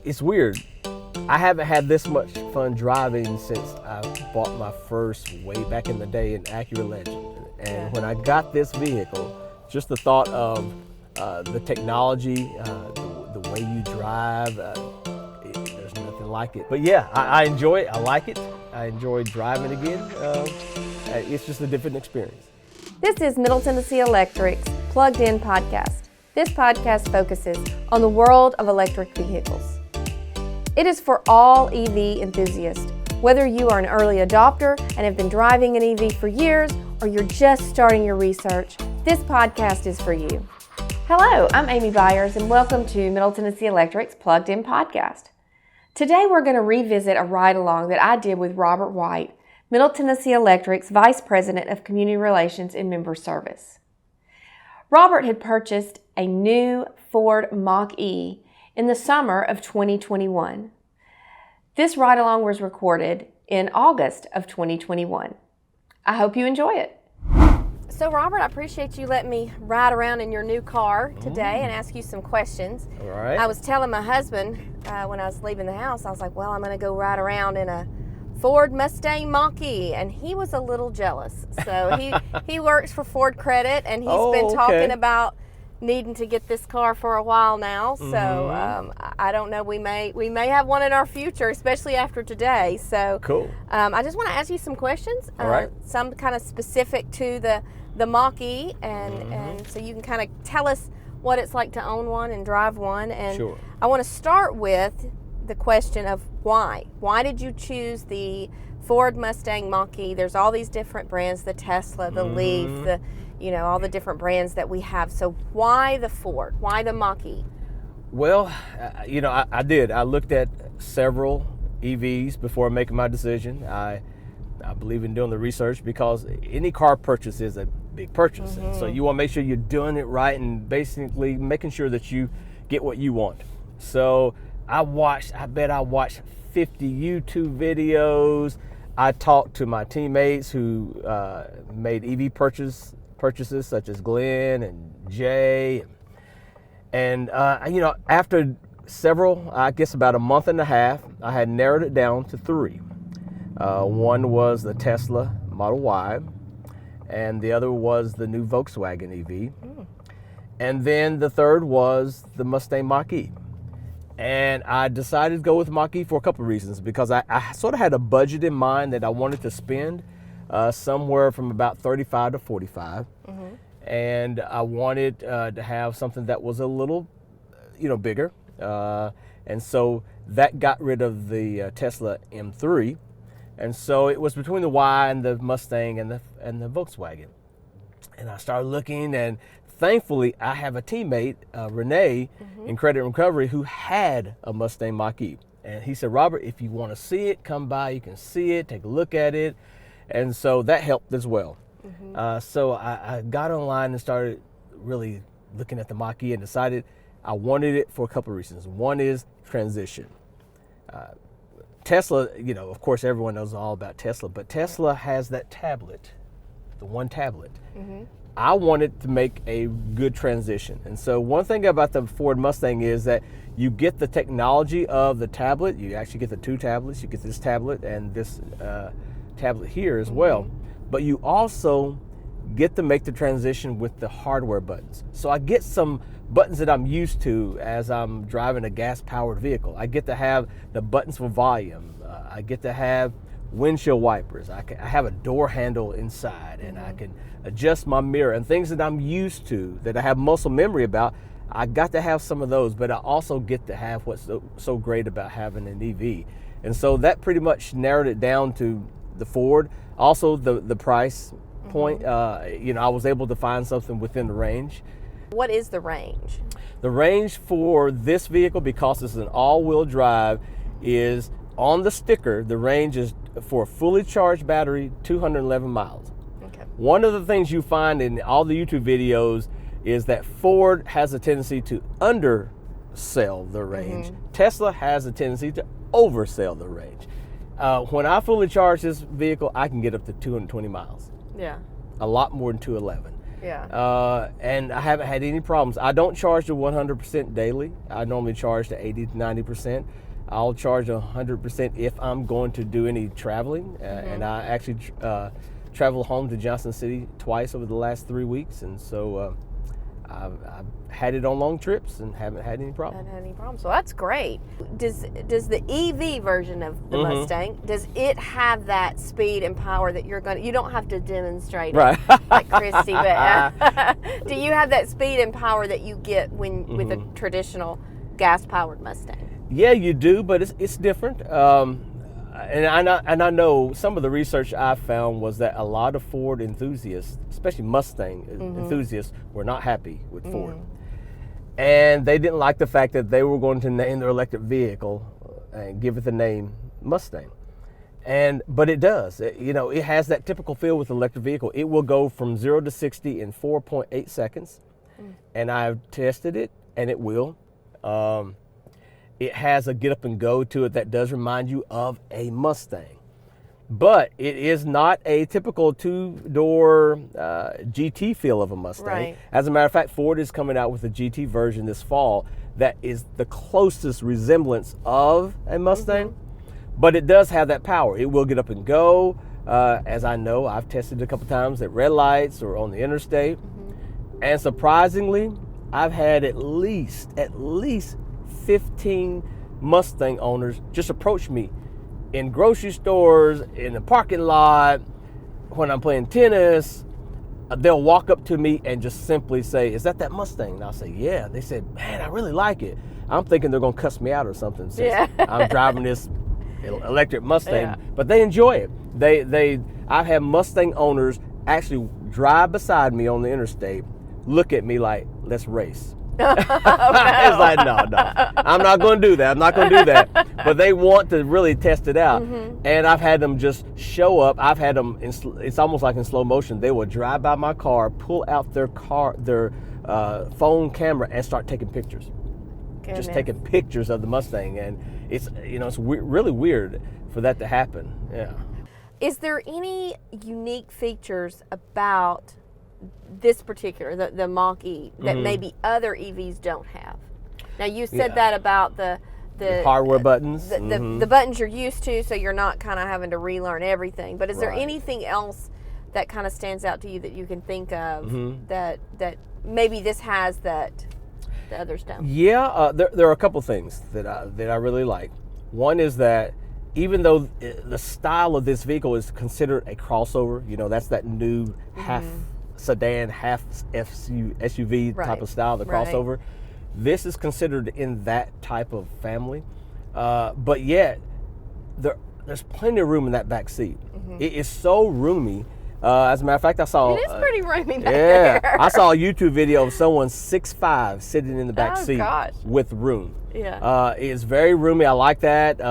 it's weird. I haven't had this much fun driving since I bought my first way back in the day in Acura Legend. And when I got this vehicle, just the thought of the technology, the way you drive, there's nothing like it. But yeah, I enjoy it. I like it. I enjoy driving again. It's just a different experience. This is Middle Tennessee Electric's Plugged In podcast. This podcast focuses on the world of electric vehicles. It is for all EV enthusiasts, whether you are an early adopter and have been driving an EV for years, or you're just starting your research, this podcast is for you. Hello, I'm Amy Byers, and welcome to Middle Tennessee Electric's Plugged In podcast. Today we're going to revisit a ride-along that I did with Robert White, Middle Tennessee Electric's Vice President of Community Relations and Member Service. Robert had purchased a new Ford Mach E in the summer of 2021. This ride-along was recorded in August of 2021. I hope you enjoy it. So Robert, I appreciate you letting me ride around in your new car today and ask you some questions. All right. I was telling my husband when I was leaving the house, I was like, well, I'm gonna go ride around in a Ford Mustang Mach E, and he was a little jealous. So he works for Ford Credit, and he's been talking about needing to get this car for a while now. So I don't know, we may have one in our future, especially after today. So cool. I just want to ask you some questions, All right. some kind of specific to the Mach E, and so you can kind of tell us what it's like to own one and drive one. And Sure. I want to start with the question of why. Why did you choose the Ford Mustang Mach E? There's all these different brands, the Tesla, the Leaf, all the different brands that we have. So why the Ford? Why the Mach E? Well, I did. I looked at several EVs before making my decision. I believe in doing the research because any car purchase is a big purchase. And so you want to make sure you're doing it right and basically making sure that you get what you want. So I bet I watched 50 YouTube videos. I talked to my teammates who made EV purchases such as Glenn and Jay. And after several, I guess about a month and a half, I had narrowed it down to three. One was the Tesla Model Y, and the other was the new Volkswagen EV. And then the third was the Mustang Mach E. And I decided to go with Mach E for a couple of reasons, because I sort of had a budget in mind that I wanted to spend somewhere from about 35 to 45. And I wanted to have something that was a little, bigger. And so that got rid of the Tesla M3. And so it was between the Y and the Mustang and the Volkswagen. And I started looking, and thankfully I have a teammate, Renee, in Credit Recovery, who had a Mustang Mach E. And he said, Robert, if you want to see it, come by, you can see it, take a look at it. And so that helped as well. So I got online and started really looking at the Mach E and decided I wanted it for a couple of reasons. One is transition. Tesla, of course, everyone knows all about Tesla, but Tesla has that tablet, the one tablet. I wanted to make a good transition. And so one thing about the Ford Mustang is that you get the technology of the tablet. You actually get the two tablets. You get this tablet and this tablet here as well. But you also get to make the transition with the hardware buttons. So I get some buttons that I'm used to as I'm driving a gas-powered vehicle. I get to have the buttons for volume. I get to have windshield wipers. I have a door handle inside, and I can adjust my mirror and things that I'm used to, that I have muscle memory about. I got to have some of those, but I also get to have what's so great about having an EV. And so that pretty much narrowed it down to the Ford. Also the price point, I was able to find something within the range. What is the range? The range for this vehicle, because it's an all-wheel drive, is on the sticker. The range is for a fully charged battery, 211 miles. Okay. One of the things you find in all the YouTube videos is that Ford has a tendency to undersell the range. Tesla has a tendency to oversell the range. When I fully charge this vehicle, I can get up to 220 miles. Yeah. A lot more than 211. Yeah. And I haven't had any problems. I don't charge the 100% daily. I normally charge the 80 to 90%. I'll charge 100% if I'm going to do any traveling. And I actually traveled home to Johnson City twice over the last 3 weeks, and so I've had it on long trips and haven't had any problem. Haven't had any problems. So that's great. Does the EV version of the Mustang, does it have that speed and power that you don't have to demonstrate Right. it like Christy, but do you have that speed and power that you get with a traditional gas-powered Mustang? Yeah, you do, but it's different. And I know some of the research I found was that a lot of Ford enthusiasts, especially Mustang enthusiasts, were not happy with Ford. And they didn't like the fact that they were going to name their electric vehicle and give it the name Mustang. But it does. It has that typical feel with an electric vehicle. It will go from 0 to 60 in 4.8 seconds. And I've tested it, and it will. It has a get up and go to it that does remind you of a Mustang. But it is not a typical two-door GT feel of a Mustang. Right. As a matter of fact, Ford is coming out with a GT version this fall that is the closest resemblance of a Mustang. But it does have that power. It will get up and go. As I know, I've tested it a couple times at red lights or on the interstate. And surprisingly, I've had at least 15 Mustang owners just approach me in grocery stores, in the parking lot, when I'm playing tennis. They'll walk up to me and just simply say, "Is that Mustang?" And I'll say, "Yeah." They said, "Man, I really like it." I'm thinking they're gonna cuss me out or something since I'm driving this electric Mustang, but they enjoy it. I've had Mustang owners actually drive beside me on the interstate, look at me like, "Let's race." It's like, no, I'm not going to do that. But they want to really test it out. And I've had them just show up. I've had them, it's almost like in slow motion. They will drive by my car, pull out their phone camera and start taking pictures. Goodness. Just taking pictures of the Mustang. And it's really weird for that to happen. Yeah. Is there any unique features about this particular, the Mach E, that maybe other EVs don't have? Now, you said that about the hardware buttons. The buttons you're used to, so you're not kind of having to relearn everything. But is there anything else that kind of stands out to you that you can think of that maybe this has that the others don't? Yeah, there are a couple things that I really like. One is that even though the style of this vehicle is considered a crossover, that's that new half sedan, half SUV type of style, the crossover. This is considered in that type of family, but yet there's plenty of room in that back seat. It is so roomy. As a matter of fact, I saw it is pretty roomy back there. I saw a YouTube video of someone 6'5" sitting in the back seat with room. Yeah, it is very roomy. I like that.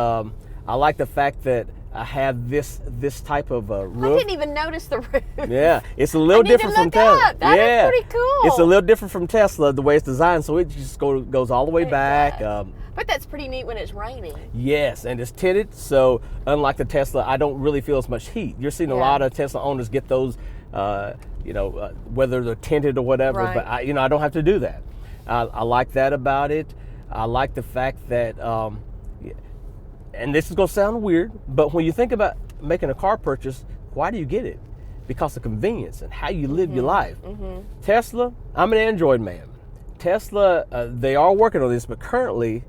I like the fact that I have this type of roof. I didn't even notice the roof. Yeah, it's a little different from Tesla. That is pretty cool. It's a little different from Tesla, the way it's designed, so it just goes all the way back. But that's pretty neat when it's raining. Yes, and it's tinted, so unlike the Tesla, I don't really feel as much heat. You're seeing a lot of Tesla owners get those, whether they're tinted or whatever, but I don't have to do that. I like that about it. I like the fact that, and this is going to sound weird, but when you think about making a car purchase, why do you get it? Because of convenience and how you live your life. Tesla, I'm an Android man. Tesla, they are working on this, but currently,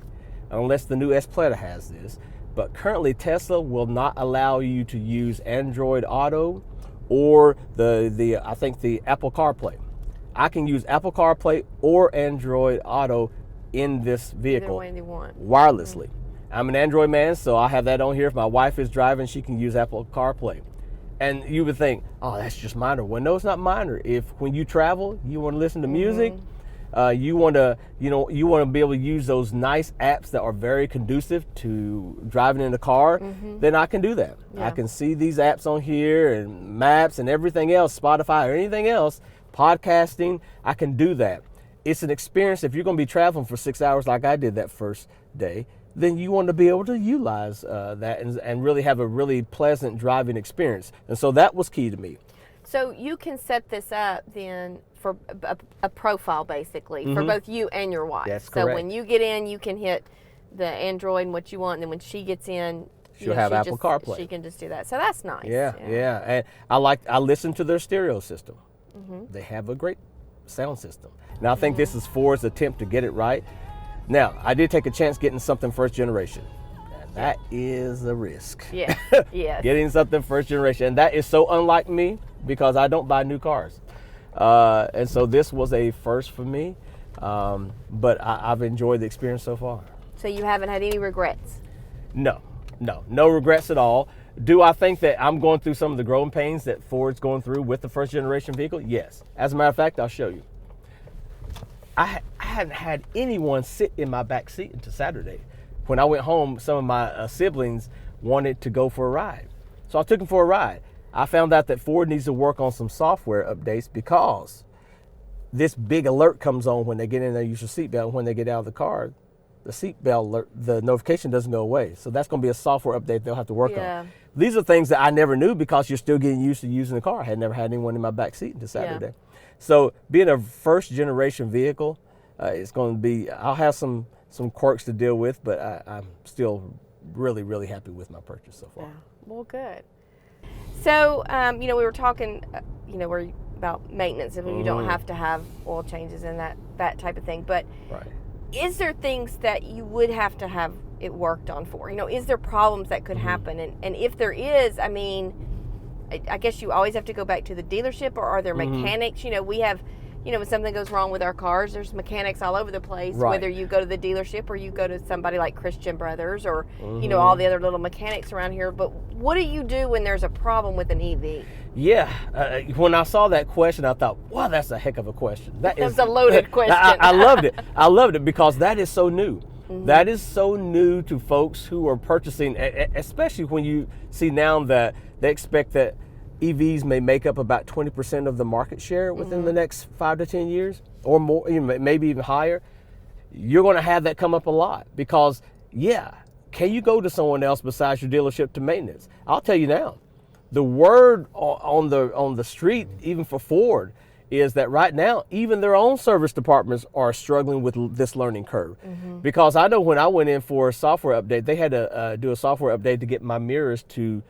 unless the new S-Plaid has this, but currently Tesla will not allow you to use Android Auto or I think the Apple CarPlay. I can use Apple CarPlay or Android Auto in this vehicle wirelessly. I'm an Android man, so I have that on here. If my wife is driving, she can use Apple CarPlay. And you would think, oh, that's just minor. Well, no, it's not minor. If when you travel, you want to listen to music, you want to be able to use those nice apps that are very conducive to driving in the car, then I can do that. I can see these apps on here and maps and everything else, Spotify or anything else, podcasting, I can do that. It's an experience. If you're going to be traveling for 6 hours like I did that first day, then you want to be able to utilize that and really have a really pleasant driving experience. And so that was key to me. So you can set this up then for a profile basically for both you and your wife. That's so correct. when you get in, you can hit the Android and what you want, and then when she gets in, She'll have Apple CarPlay. She can just do that. So that's nice. Yeah. And I listen to their stereo system. They have a great sound system. Now I think this is Ford's attempt to get it right. Now, I did take a chance getting something first generation. And that is a risk. Yes. Yes. Getting something first generation. And that is so unlike me because I don't buy new cars. And so this was a first for me. But I've enjoyed the experience so far. So you haven't had any regrets? No regrets at all. Do I think that I'm going through some of the growing pains that Ford's going through with the first generation vehicle? Yes. As a matter of fact, I'll show you. I hadn't had anyone sit in my back seat until Saturday. When I went home, some of my siblings wanted to go for a ride. So I took them for a ride. I found out that Ford needs to work on some software updates because this big alert comes on when they get in there, use your seatbelt. When they get out of the car, the seatbelt alert, the notification doesn't go away. So that's going to be a software update they'll have to work on. These are things that I never knew because you're still getting used to using the car. I had never had anyone in my back seat until Saturday. So being a first generation vehicle, it's going to be, I'll have some quirks to deal with, but I'm still really, really happy with my purchase so far. Yeah. Well, good. So, we were talking, about maintenance and when you don't have to have oil changes and that type of thing. But is there things that you would have to have it worked on for? Is there problems that could happen? And if there is, I guess you always have to go back to the dealership, or are there mechanics? We have, when something goes wrong with our cars, there's mechanics all over the place, whether you go to the dealership or you go to somebody like Christian Brothers or, all the other little mechanics around here. But what do you do when there's a problem with an EV? Yeah. When I saw that question, I thought, wow, that's a heck of a question. That was a loaded question. I loved it. I loved it because that is so new. That is so new to folks who are purchasing, especially when you see now that they expect that EVs may make up about 20% of the market share within the next 5 to 10 years or more, maybe even higher. You're going to have that come up a lot because, can you go to someone else besides your dealership to maintenance? I'll tell you now, the word on the street, even for Ford, is that right now, even their own service departments are struggling with this learning curve. Because I know when I went in for a software update, they had to do a software update to get my mirrors to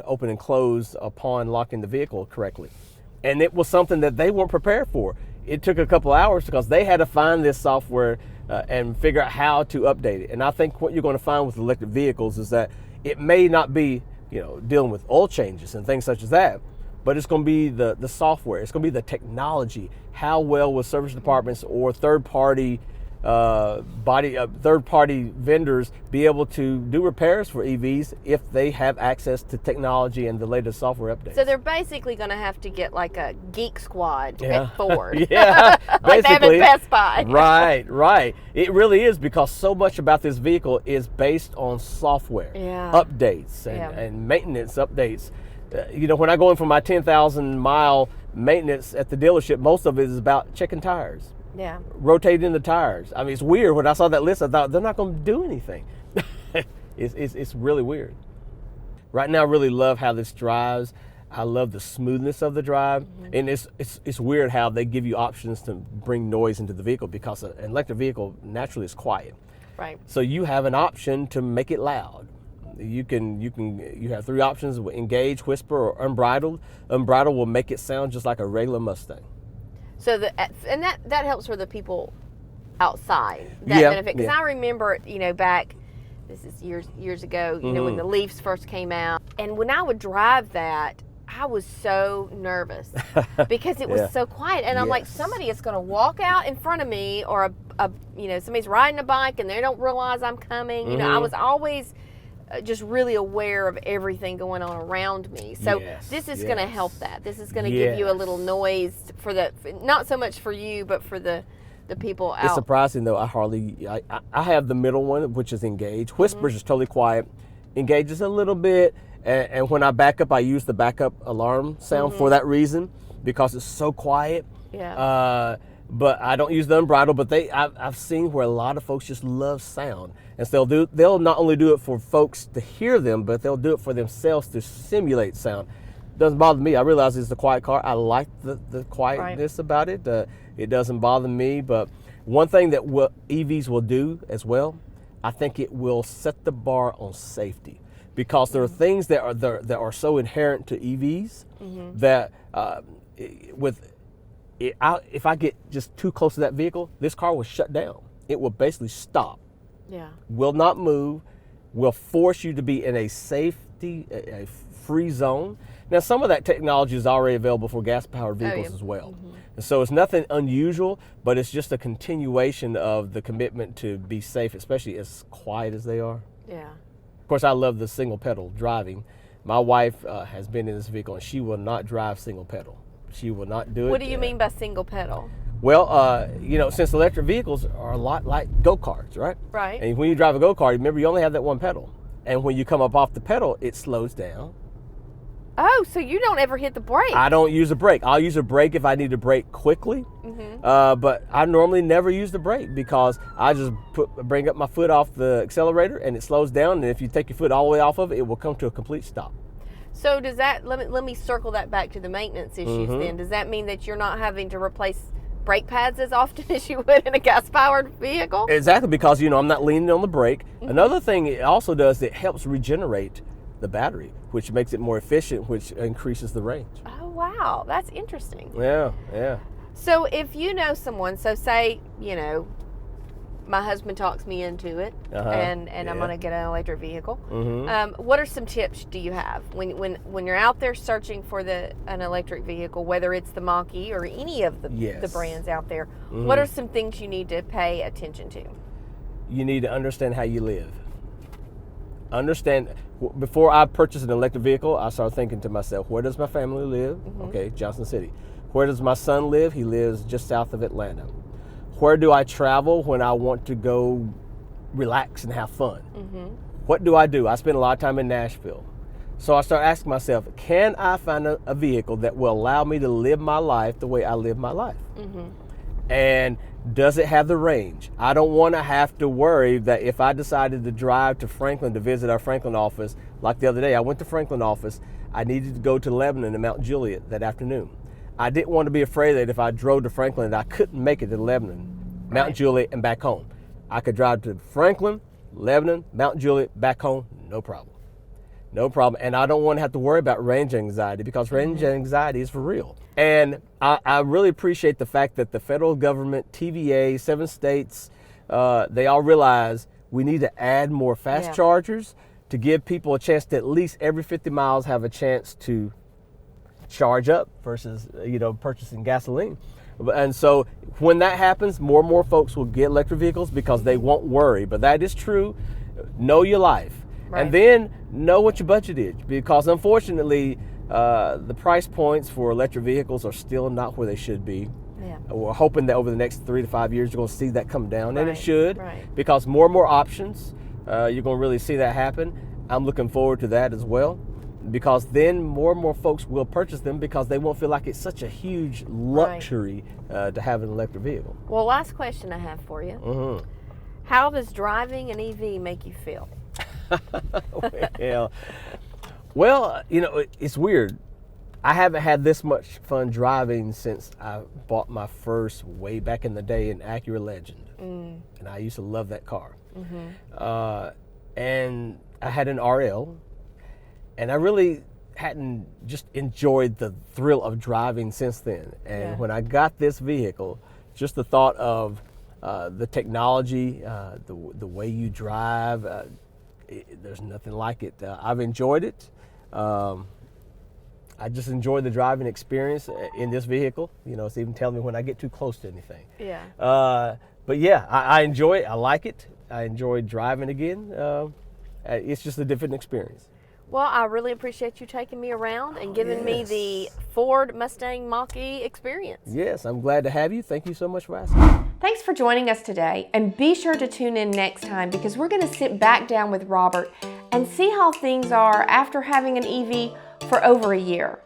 open and close upon locking the vehicle correctly. And it was something that they weren't prepared for. It took a couple hours because they had to find this software and figure out how to update it. And I think what you're going to find with electric vehicles is that it may not be, dealing with oil changes and things such as that, but it's going to be the software. It's going to be the technology. How well will service departments or third-party vendors be able to do repairs for EVs if they have access to technology and the latest software updates? So they're basically going to have to get like a geek squad at Ford. Like they have at Best Buy. Right. It really is because so much about this vehicle is based on software updates and maintenance updates. When I go in for my 10,000 mile maintenance at the dealership, most of it is about checking tires. Rotating the tires. It's weird. When I saw that list, I thought they're not going to do anything. It's really weird. Right now, I really love how this drives. I love the smoothness of the drive, and it's weird how they give you options to bring noise into the vehicle because an electric vehicle naturally is quiet. Right. So you have an option to make it loud. You have 3 options: engage, whisper, or unbridled. Unbridled will make it sound just like a regular Mustang. So that helps for the people outside. That benefit, because I remember, back, this is years ago, when the Leafs first came out, and when I would drive that, I was so nervous because it was so quiet, and I'm like, somebody is going to walk out in front of me, or somebody's riding a bike and they don't realize I'm coming. I was always just really aware of everything going on around me. So this is going to help that. This is going to give you a little noise for not so much for you, but for the people out. It's surprising though. I have the middle one, which is engage. Whispers is totally quiet. Engage is a little bit, and when I back up, I use the backup alarm sound for that reason because it's so quiet. But I don't use the unbridled, but I've seen where a lot of folks just love sound. And so they'll not only do it for folks to hear them, but they'll do it for themselves to simulate sound. doesn't bother me. I realize it's a quiet car. I like the quietness about it. It doesn't bother me. But one thing that EVs will do as well, I think it will set the bar on safety, because there are things that are so inherent to EVs that if I get just too close to that vehicle, this car will shut down. It will basically stop. Yeah. Will not move. Will force you to be in a a free zone. Now, some of that technology is already available for gas-powered vehicles as well. And so it's nothing unusual, but it's just a continuation of the commitment to be safe, especially as quiet as they are. Yeah. Of course, I love the single pedal driving. My wife has been in this vehicle, and she will not drive single pedal. She will not do it. What do you mean by single pedal? Well, since electric vehicles are a lot like go-karts, right? Right. And when you drive a go-kart, remember, you only have that one pedal. And when you come up off the pedal, it slows down. Oh, so you don't ever hit the brake? I don't use a brake. I'll use a brake if I need to brake quickly. But I normally never use the brake, because I just bring up my foot off the accelerator and it slows down. And if you take your foot all the way off of it, it will come to a complete stop. So does that, let me circle that back to the maintenance issues then. Does that mean that you're not having to replace brake pads as often as you would in a gas-powered vehicle? Exactly, because, I'm not leaning on the brake. Another thing it also does, it helps regenerate the battery, which makes it more efficient, which increases the range. Oh, wow. That's interesting. Yeah. So if you know someone, so say, my husband talks me into it, and I'm going to get an electric vehicle. What are some tips do you have when you're out there searching for an electric vehicle, whether it's the Mach E or any of the brands out there? What are some things you need to pay attention to? You need to understand how you live. Before I purchase an electric vehicle, I start thinking to myself, where does my family live? Okay, Johnson City. Where does my son live? He lives just south of Atlanta. Where do I travel when I want to go relax and have fun? What do? I spend a lot of time in Nashville. So I start asking myself, can I find a vehicle that will allow me to live my life the way I live my life? And does it have the range? I don't want to have to worry that if I decided to drive to Franklin to visit our Franklin office, like the other day, I went to Franklin office, I needed to go to Lebanon and Mount Juliet that afternoon. I didn't want to be afraid that if I drove to Franklin, that I couldn't make it to Lebanon, Mount Juliet, and back home. I could drive to Franklin, Lebanon, Mount Juliet, back home, no problem. No problem. And I don't want to have to worry about range anxiety, because range anxiety is for real. And I really appreciate the fact that the federal government, TVA, 7 states, they all realize we need to add more fast chargers to give people a chance to at least every 50 miles have a chance to charge up versus, purchasing gasoline. And so when that happens, more and more folks will get electric vehicles because they won't worry. But that is true. Know your life. Right. And then know what your budget is, because unfortunately, the price points for electric vehicles are still not where they should be. Yeah. We're hoping that over the next 3 to 5 years, you're going to see that come down, and it should, because more and more options, you're going to really see that happen. I'm looking forward to that as well, because then more and more folks will purchase them because they won't feel like it's such a huge luxury to have an electric vehicle. Well, last question I have for you. How does driving an EV make you feel? Well, it's weird. I haven't had this much fun driving since I bought my first, way back in the day, an Acura Legend. And I used to love that car. And I had an RL, and I really hadn't just enjoyed the thrill of driving since then. And when I got this vehicle, just the thought of the technology, the way you drive, there's nothing like it. I've enjoyed it. I just enjoy the driving experience in this vehicle. It's even telling me when I get too close to anything. But yeah, I enjoy it. I like it. I enjoy driving again. It's just a different experience. Well, I really appreciate you taking me around and giving me the Ford Mustang Mach E experience. Yes, I'm glad to have you. Thank you so much for asking. Thanks for joining us today, and be sure to tune in next time, because we're going to sit back down with Robert and see how things are after having an EV for over a year.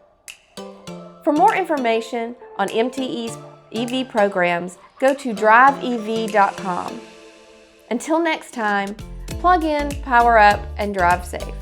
For more information on MTE's EV programs, go to driveev.com. Until next time, plug in, power up, and drive safe.